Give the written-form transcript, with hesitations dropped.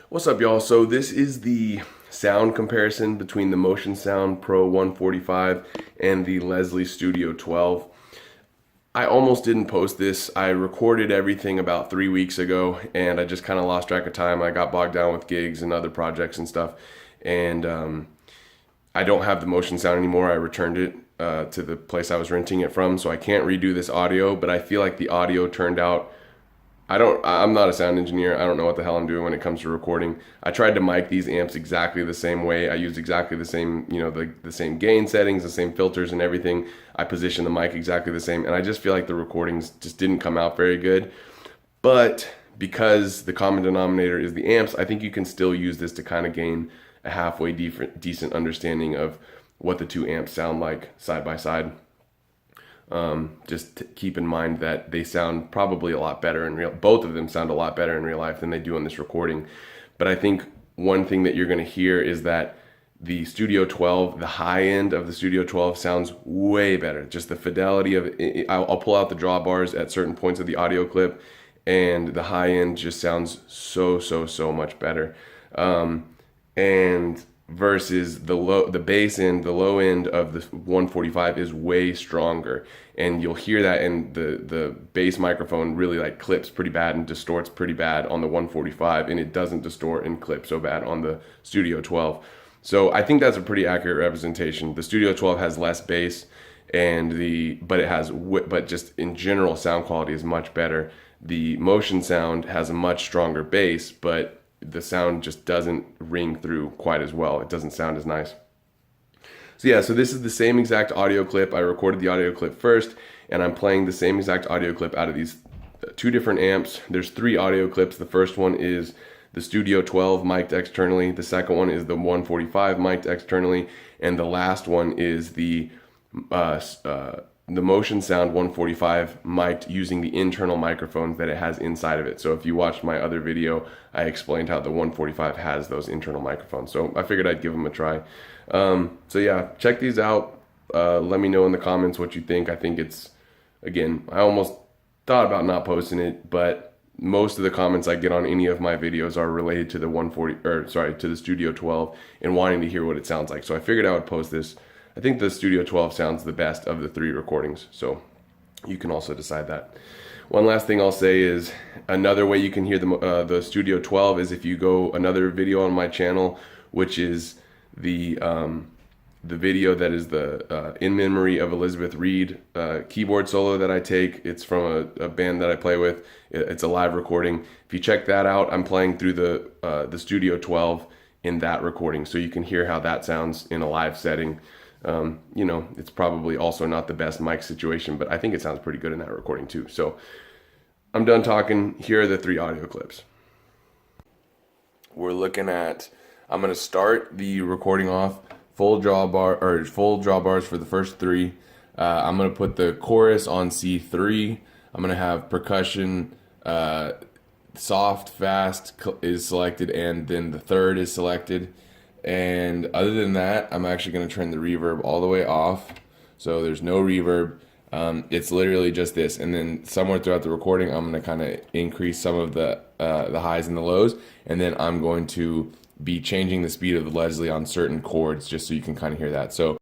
What's up, y'all? So this is the sound comparison between the Motion Sound Pro 145 and the Leslie Studio 12. I almost didn't post this. I recorded everything about 3 weeks ago, and I just kind of lost track of time. I got bogged down with gigs and other projects and stuff, and I don't have the Motion Sound anymore. I returned it to the place I was renting it from, so I can't redo this audio, but I feel like the audio turned out. I'm not a sound engineer. I don't know what the hell I'm doing when it comes to recording. I tried to mic these amps exactly the same way. I used exactly the same, the same gain settings, the same filters and everything. I positioned the mic exactly the same, and I just feel like the recordings just didn't come out very good. But because the common denominator is the amps, I think you can still use this to kind of gain a halfway decent understanding of what the two amps sound like side by side. Just keep in mind that they sound probably a lot better in real. Both of them sound a lot better in real life than they do on this recording. But I think one thing that you're going to hear is that the Studio 12, the high end of the Studio 12, sounds way better. Just the fidelity of it. I'll pull out the drawbars at certain points of the audio clip, and the high end just sounds so much better. And versus the bass end, the low end of the 145 is way stronger, and you'll hear that in the bass microphone really like clips pretty bad and distorts pretty bad on the 145, and it doesn't distort and clip so bad on the Studio 12. So I think that's a pretty accurate representation. The Studio 12 has less bass, but just in general sound quality is much better. The Motion Sound has a much stronger bass, but the sound just doesn't ring through quite as well. It doesn't sound as nice. So yeah, so this is the same exact audio clip. I recorded the audio clip first, and I'm playing the same exact audio clip out of these two different amps. There's 3 audio clips. The first one is the Studio 12 mic'd externally. The second one is the 145 mic'd externally. And the last one is the Motion Sound 145 mic'd using the internal microphones that it has inside of it. So if you watched my other video, I explained how the 145 has those internal microphones. So I figured I'd give them a try. So yeah, check these out. Let me know in the comments what you think. I think it's, again, I almost thought about not posting it, but most of the comments I get on any of my videos are related to the Studio 12 and wanting to hear what it sounds like. So I figured I would post this. I think the Studio 12 sounds the best of the 3 recordings, so you can also decide that. One last thing I'll say is another way you can hear the Studio 12 is if you go another video on my channel, which is the video that is the In Memory of Elizabeth Reed keyboard solo that I take. It's from a band that I play with. It's a live recording. If you check that out, I'm playing through the Studio 12 in that recording, so you can hear how that sounds in a live setting. It's probably also not the best mic situation, but I think it sounds pretty good in that recording too. So I'm done talking. Here are the 3 audio clips. I'm going to start the recording off full drawbars for the first 3. I'm going to put the chorus on C3. I'm going to have percussion, soft, fast is selected, and then the third is selected. And other than that, I'm actually going to turn the reverb all the way off, so there's no reverb. It's literally just this, and then somewhere throughout the recording, I'm going to kind of increase some of the highs and the lows, and then I'm going to be changing the speed of the Leslie on certain chords, just so you can kind of hear that. So.